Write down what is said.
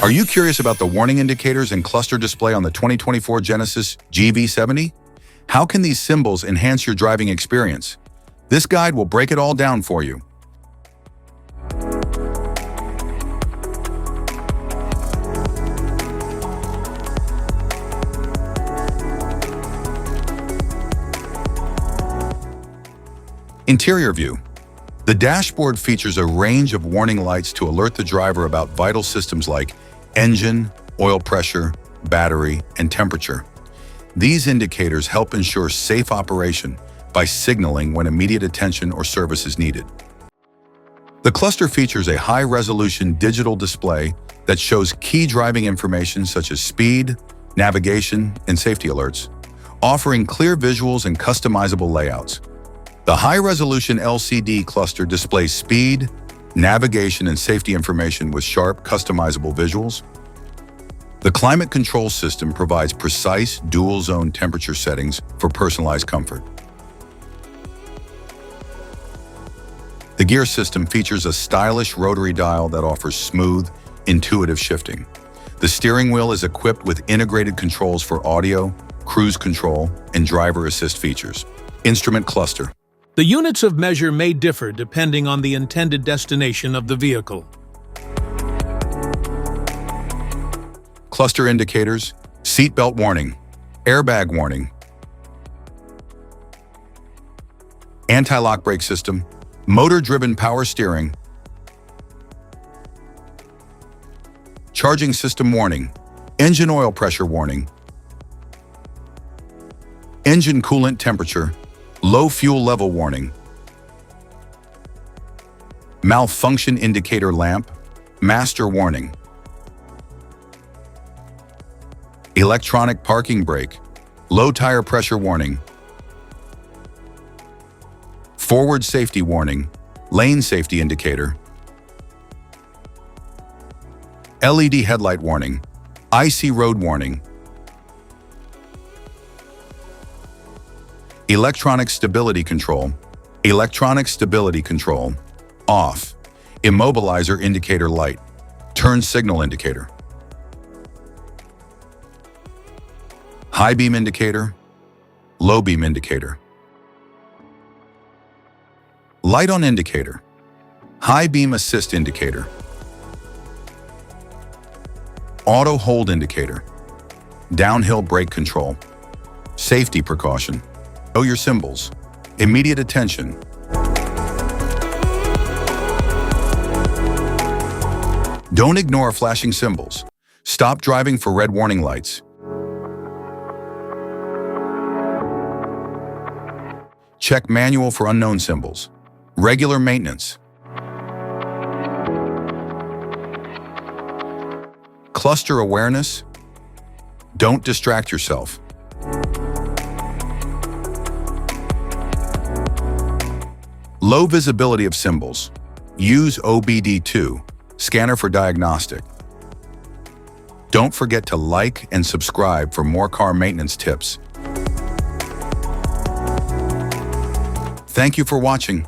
Are you curious about the warning indicators and cluster display on the 2024 Genesis GV70? How can these symbols enhance your driving experience? This guide will break it all down for you. Interior view. The dashboard features a range of warning lights to alert the driver about vital systems like engine, oil pressure, battery, and temperature. These indicators help ensure safe operation by signaling when immediate attention or service is needed. The cluster features a high-resolution digital display that shows key driving information such as speed, navigation, and safety alerts, offering clear visuals and customizable layouts. The high-resolution LCD cluster displays speed, navigation, and safety information with sharp, customizable visuals. The climate control system provides precise dual-zone temperature settings for personalized comfort. The gear system features a stylish rotary dial that offers smooth, intuitive shifting. The steering wheel is equipped with integrated controls for audio, cruise control, and driver assist features. Instrument cluster. The units of measure may differ depending on the intended destination of the vehicle. Cluster indicators, seatbelt warning, airbag warning, anti-lock brake system, motor-driven power steering, charging system warning, engine oil pressure warning, engine coolant temperature, low fuel level warning, malfunction indicator lamp, master warning, electronic parking brake, low tire pressure warning, forward safety warning, lane safety indicator, LED headlight warning, icy road warning, electronic stability control, off, immobilizer indicator light, turn signal indicator, high beam indicator, low beam indicator, light on indicator, high beam assist indicator, auto hold indicator, downhill brake control, safety precaution. Know your symbols. Immediate attention. Don't ignore flashing symbols. Stop driving for red warning lights. Check manual for unknown symbols. Regular maintenance. Cluster awareness. Don't distract yourself. Low visibility of symbols. Use OBD2, scanner for diagnostic. Don't forget to like and subscribe for more car maintenance tips. Thank you for watching.